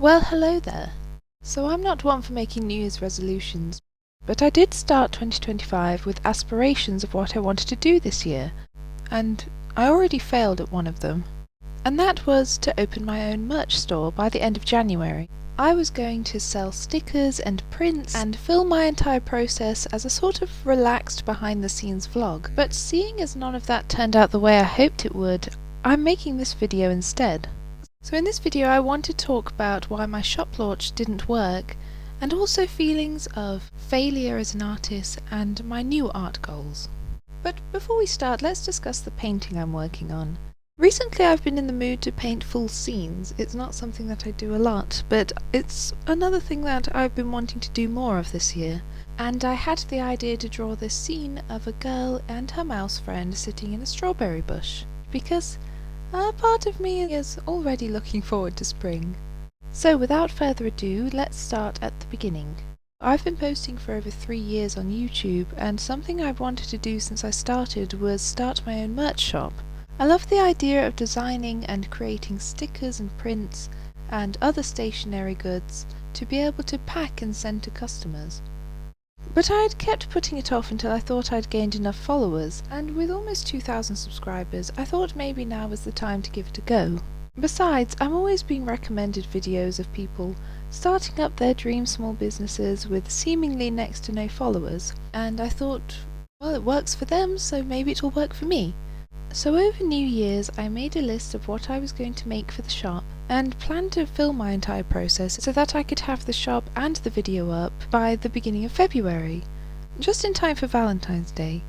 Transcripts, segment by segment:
Well, hello there. So I'm not one for making New Year's resolutions, but I did start 2025 with aspirations of what I wanted to do this year, and I already failed at one of them, and that was to open my own merch store by the end of January. I was going to sell stickers and prints and film my entire process as a sort of relaxed behind-the-scenes vlog, but seeing as none of that turned out the way I hoped it would, I'm making this video instead. So in this video I want to talk about why my shop launch didn't work, and also feelings of failure as an artist and my new art goals. But before we start, let's discuss the painting I'm working on. Recently I've been in the mood to paint full scenes. It's not something that I do a lot, but it's another thing that I've been wanting to do more of this year. And I had the idea to draw this scene of a girl and her mouse friend sitting in a strawberry bush, because a part of me is already looking forward to spring. So without further ado, let's start at the beginning. I've been posting for over 3 years on YouTube, and something I've wanted to do since I started was start my own merch shop. I love the idea of designing and creating stickers and prints and other stationery goods to be able to pack and send to customers. But I'd kept putting it off until I thought I'd gained enough followers, and with almost 2,000 subscribers I thought maybe now was the time to give it a go. Besides, I'm always being recommended videos of people starting up their dream small businesses with seemingly next to no followers, and I thought, well, it works for them, so maybe it'll work for me. So over New Year's I made a list of what I was going to make for the shop and planned to film my entire process so that I could have the shop and the video up by the beginning of February, just in time for Valentine's Day.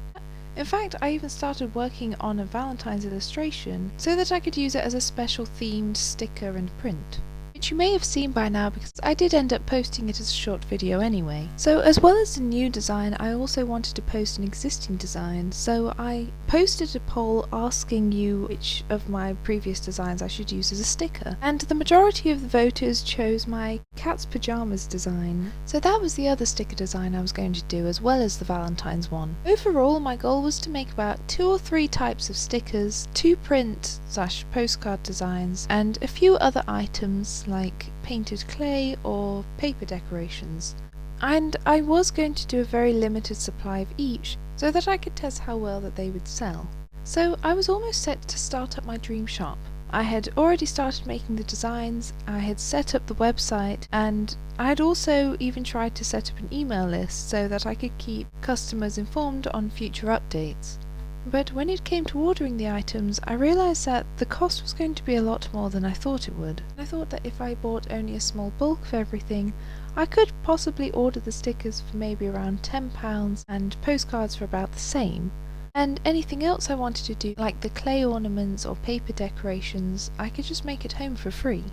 In fact, I even started working on a Valentine's illustration so that I could use it as a special themed sticker and print, which you may have seen by now because I did end up posting it as a short video anyway. So as well as the new design, I also wanted to post an existing design, so I posted a poll asking you which of my previous designs I should use as a sticker, and the majority of the voters chose my cat's pajamas design. So that was the other sticker design I was going to do as well as the Valentine's one. Overall, my goal was to make about 2 or 3 types of stickers, 2 print/postcard designs, and a few other items like painted clay or paper decorations. And I was going to do a very limited supply of each so that I could test how well that they would sell. So I was almost set to start up my dream shop. I had already started making the designs, I had set up the website, and I had also even tried to set up an email list so that I could keep customers informed on future updates. But when it came to ordering the items, I realised that the cost was going to be a lot more than I thought it would. I thought that if I bought only a small bulk of everything, I could possibly order the stickers for maybe around £10 and postcards for about the same. And anything else I wanted to do, like the clay ornaments or paper decorations, I could just make at home for free.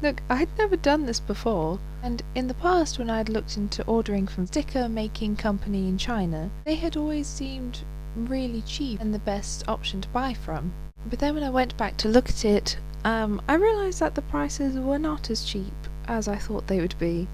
Look, I'd never done this before, and in the past when I'd looked into ordering from a sticker making company in China, they had always seemed really cheap and the best option to buy from. But then when I went back to look at it, I realised that the prices were not as cheap as I thought they would be,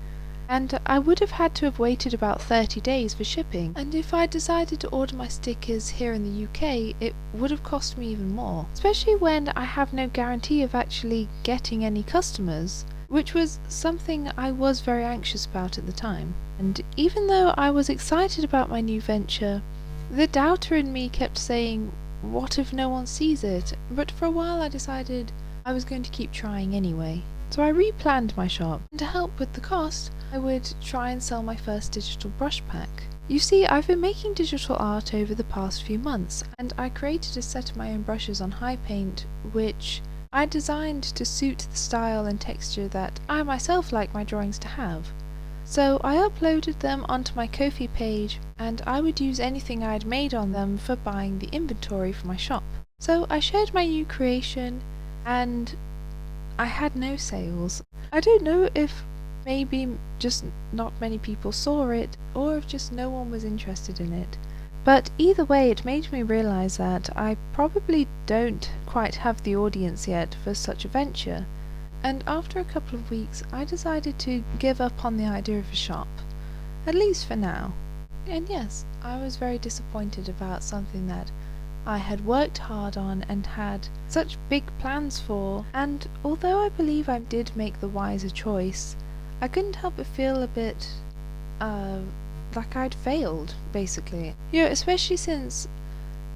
and I would have had to have waited about 30 days for shipping, and if I decided to order my stickers here in the UK, it would have cost me even more, especially when I have no guarantee of actually getting any customers, which was something I was very anxious about at the time. And even though I was excited about my new venture, the doubter in me kept saying, what if no one sees it? But for a while I decided I was going to keep trying anyway. So I replanned my shop, and to help with the cost, I would try and sell my first digital brush pack. You see, I've been making digital art over the past few months, and I created a set of my own brushes on high paint, which I designed to suit the style and texture that I myself like my drawings to have. So I uploaded them onto my Ko-fi page, and I would use anything I had made on them for buying the inventory for my shop. So I shared my new creation, and I had no sales. I don't know if maybe just not many people saw it, or if just no one was interested in it. But either way, it made me realise that I probably don't quite have the audience yet for such a venture. And after a couple of weeks I decided to give up on the idea of a shop, at least for now. And yes, I was very disappointed about something that I had worked hard on and had such big plans for, and although I believe I did make the wiser choice, I couldn't help but feel a bit, like I'd failed, basically. Especially since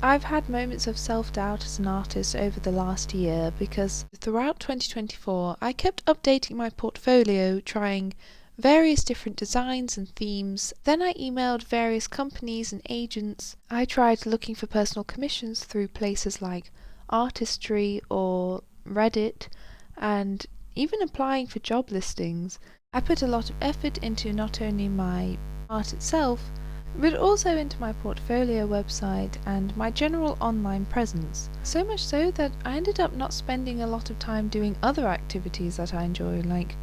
I've had moments of self-doubt as an artist over the last year, because throughout 2024 I kept updating my portfolio, trying various different designs and themes. Then I emailed various companies and agents. I tried looking for personal commissions through places like Artistry or Reddit, and even applying for job listings. I put a lot of effort into not only my art itself, but also into my portfolio website and my general online presence. So much so that I ended up not spending a lot of time doing other activities that I enjoy, like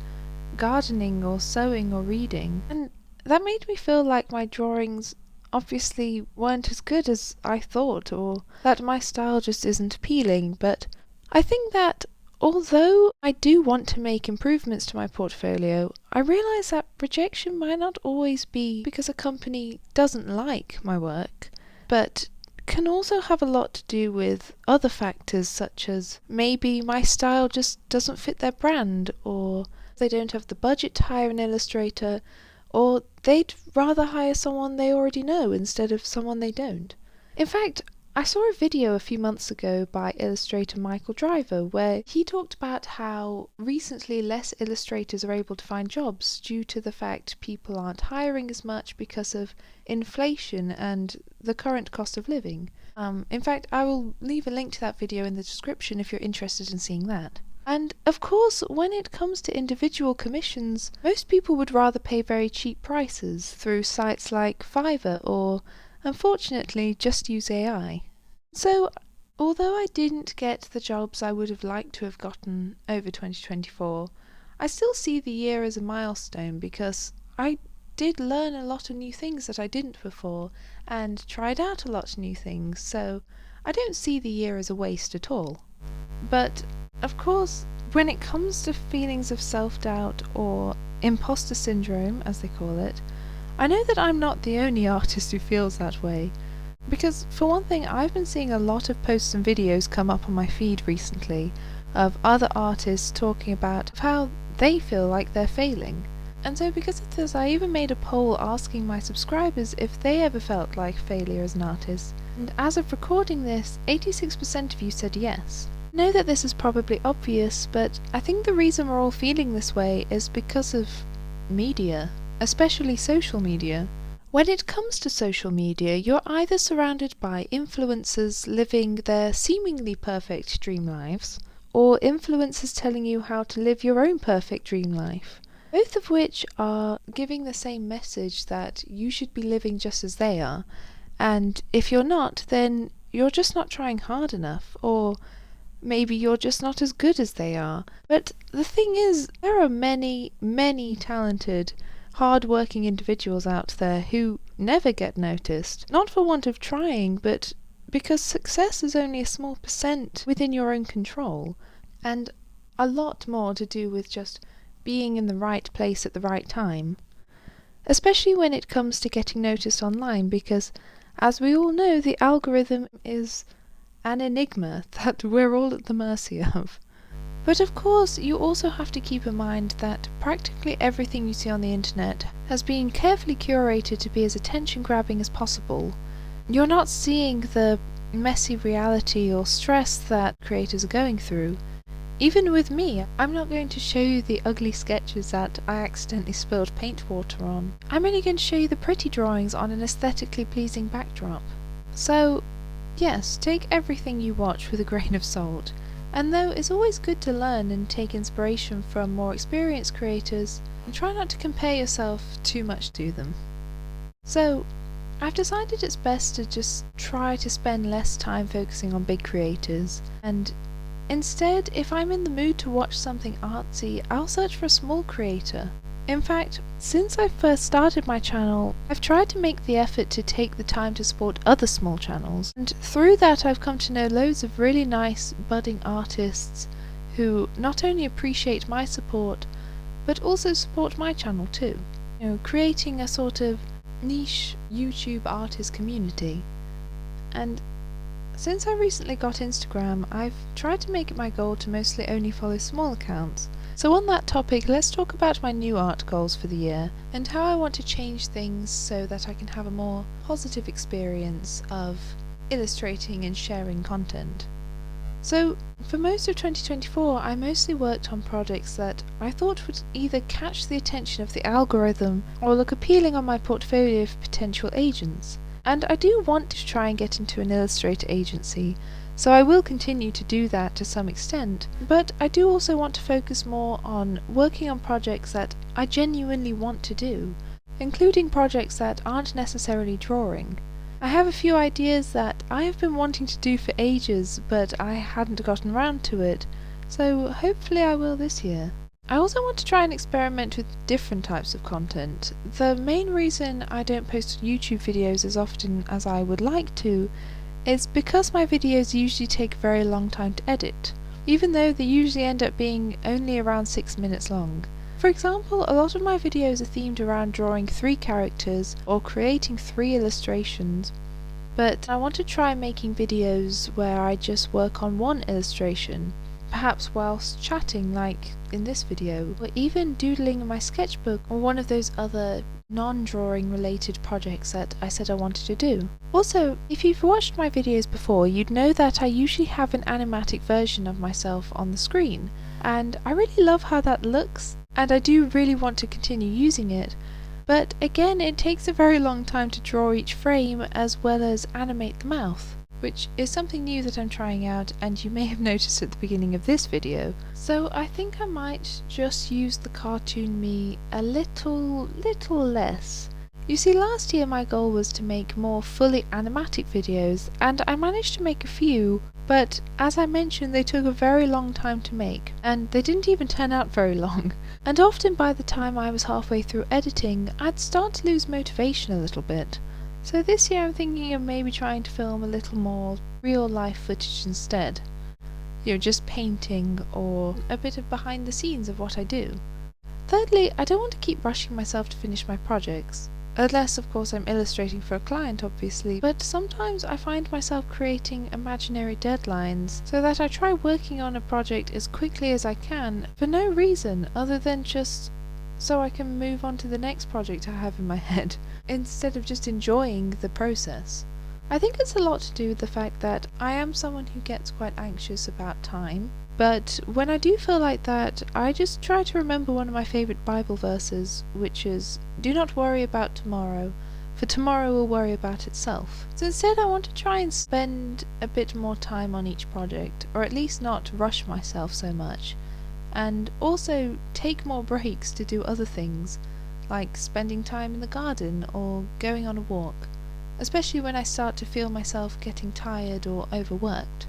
gardening or sewing or reading. And that made me feel like my drawings obviously weren't as good as I thought, or that my style just isn't appealing. But I think that although I do want to make improvements to my portfolio, I realise that rejection might not always be because a company doesn't like my work, but can also have a lot to do with other factors, such as maybe my style just doesn't fit their brand, or they don't have the budget to hire an illustrator, or they'd rather hire someone they already know instead of someone they don't. In fact, I saw a video a few months ago by illustrator Michael Driver where he talked about how recently less illustrators are able to find jobs due to the fact people aren't hiring as much because of inflation and the current cost of living. In fact, I will leave a link to that video in the description if you're interested in seeing that. And of course, when it comes to individual commissions, most people would rather pay very cheap prices through sites like Fiverr or, unfortunately, just use AI. So, although I didn't get the jobs I would have liked to have gotten over 2024, I still see the year as a milestone because I did learn a lot of new things that I didn't before and tried out a lot of new things, so I don't see the year as a waste at all. But, of course, when it comes to feelings of self-doubt or imposter syndrome, as they call it, I know that I'm not the only artist who feels that way. Because, for one thing, I've been seeing a lot of posts and videos come up on my feed recently of other artists talking about how they feel like they're failing. And so because of this, I even made a poll asking my subscribers if they ever felt like failure as an artist. And as of recording this, 86% of you said yes. I know that this is probably obvious, but I think the reason we're all feeling this way is because of media, especially social media. When it comes to social media, you're either surrounded by influencers living their seemingly perfect dream lives, or influencers telling you how to live your own perfect dream life, both of which are giving the same message that you should be living just as they are, and if you're not, then you're just not trying hard enough, or maybe you're just not as good as they are. But the thing is, there are many, many talented, hard-working individuals out there who never get noticed, not for want of trying, but because success is only a small percent within your own control, and a lot more to do with just being in the right place at the right time. Especially when it comes to getting noticed online, because, as we all know, the algorithm is an enigma that we're all at the mercy of. But of course, you also have to keep in mind that practically everything you see on the internet has been carefully curated to be as attention-grabbing as possible. You're not seeing the messy reality or stress that creators are going through. Even with me, I'm not going to show you the ugly sketches that I accidentally spilled paint water on. I'm only going to show you the pretty drawings on an aesthetically pleasing backdrop. So, yes, take everything you watch with a grain of salt. And though it's always good to learn and take inspiration from more experienced creators, try not to compare yourself too much to them. So, I've decided it's best to just try to spend less time focusing on big creators, and instead, if I'm in the mood to watch something artsy, I'll search for a small creator. In fact, since I first started my channel, I've tried to make the effort to take the time to support other small channels, and through that I've come to know loads of really nice budding artists who not only appreciate my support, but also support my channel too. Creating a sort of niche YouTube artist community. And Since I recently got Instagram, I've tried to make it my goal to mostly only follow small accounts. So on that topic, let's talk about my new art goals for the year and how I want to change things so that I can have a more positive experience of illustrating and sharing content. So, for most of 2024, I mostly worked on projects that I thought would either catch the attention of the algorithm or look appealing on my portfolio of potential agents. And I do want to try and get into an illustrator agency, so I will continue to do that to some extent, but I do also want to focus more on working on projects that I genuinely want to do, including projects that aren't necessarily drawing. I have a few ideas that I have been wanting to do for ages, but I hadn't gotten around to it, so hopefully I will this year. I also want to try and experiment with different types of content. The main reason I don't post YouTube videos as often as I would like to is because my videos usually take a very long time to edit, even though they usually end up being only around 6 minutes long. For example, a lot of my videos are themed around drawing 3 characters or creating 3 illustrations, but I want to try making videos where I just work on 1 illustration, perhaps whilst chatting like in this video, or even doodling in my sketchbook or one of those other non-drawing related projects that I said I wanted to do. Also, if you've watched my videos before, you'd know that I usually have an animatic version of myself on the screen, and I really love how that looks, and I do really want to continue using it. But again, it takes a very long time to draw each frame as well as animate the mouth, which is something new that I'm trying out, and you may have noticed at the beginning of this video. So I think I might just use the cartoon me a little less. You see, last year my goal was to make more fully animatic videos, and I managed to make a few, but as I mentioned, they took a very long time to make, and they didn't even turn out very long. And often by the time I was halfway through editing, I'd start to lose motivation a little bit. So this year I'm thinking of maybe trying to film a little more real life footage instead. Just painting or a bit of behind the scenes of what I do. Thirdly, I don't want to keep rushing myself to finish my projects. Unless, of course, I'm illustrating for a client, obviously, but sometimes I find myself creating imaginary deadlines so that I try working on a project as quickly as I can for no reason other than just so I can move on to the next project I have in my head, instead of just enjoying the process. I think it's a lot to do with the fact that I am someone who gets quite anxious about time, but when I do feel like that, I just try to remember one of my favourite Bible verses, which is, "Do not worry about tomorrow, for tomorrow will worry about itself." So instead I want to try and spend a bit more time on each project, or at least not rush myself so much, and also take more breaks to do other things, like spending time in the garden or going on a walk, especially when I start to feel myself getting tired or overworked.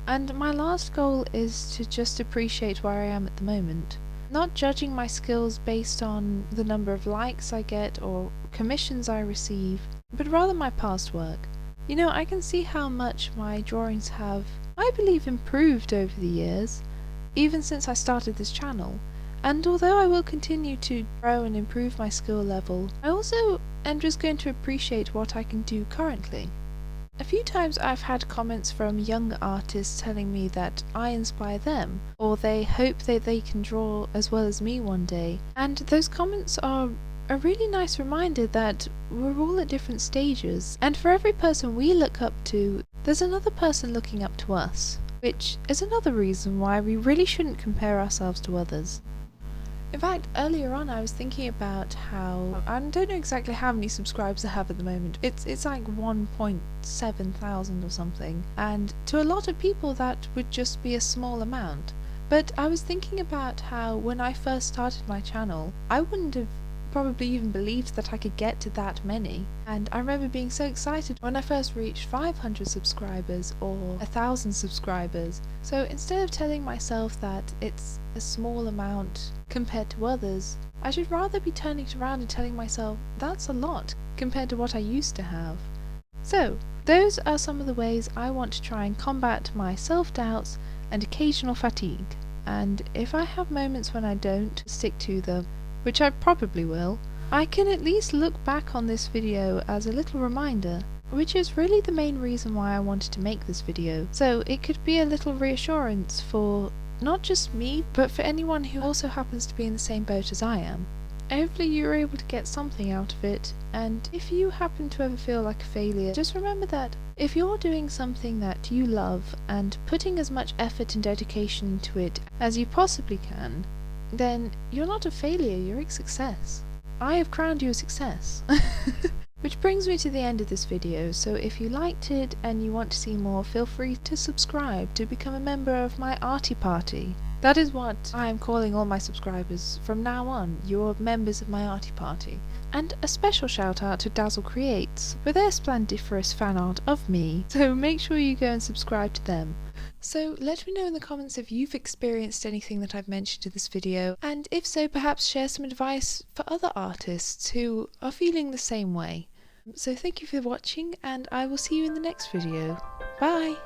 And my last goal is to just appreciate where I am at the moment, not judging my skills based on the number of likes I get or commissions I receive, but rather my past work. I can see how much my drawings have, I believe, improved over the years, even since I started this channel. And although I will continue to grow and improve my skill level, I also am just going to appreciate what I can do currently. A few times I've had comments from young artists telling me that I inspire them, or they hope that they can draw as well as me one day, and those comments are a really nice reminder that we're all at different stages, and for every person we look up to, there's another person looking up to us, which is another reason why we really shouldn't compare ourselves to others. In fact, earlier on I was thinking about how, I don't know exactly how many subscribers I have at the moment, it's like 1.7 thousand or something, and to a lot of people that would just be a small amount. But I was thinking about how when I first started my channel, I wouldn't have probably even believed that I could get to that many, and I remember being so excited when I first reached 500 subscribers or 1,000 subscribers. So instead of telling myself that it's a small amount compared to others, I should rather be turning it around and telling myself that's a lot compared to what I used to have. So those are some of the ways I want to try and combat my self-doubts and occasional fatigue, and if I have moments when I don't stick to them, which I probably will, I can at least look back on this video as a little reminder which is really the main reason why I wanted to make this video, so it could be a little reassurance for not just me, but for anyone who also happens to be in the same boat as I am. Hopefully you're able to get something out of it, and if you happen to ever feel like a failure, just remember that if you're doing something that you love and putting as much effort and dedication into it as you possibly can, then you're not a failure, you're a success. I have crowned you a success. Which brings me to the end of this video, so if you liked it and you want to see more, feel free to subscribe to become a member of my arty party. That is what I am calling all my subscribers from now on. You're members of my arty party. And a special shout out to Dazzle Creates for their splendiferous fan art of me, so make sure you go and subscribe to them. So let me know in the comments if you've experienced anything that I've mentioned in this video, and if so, perhaps share some advice for other artists who are feeling the same way. So thank you for watching, and I will see you in the next video. Bye!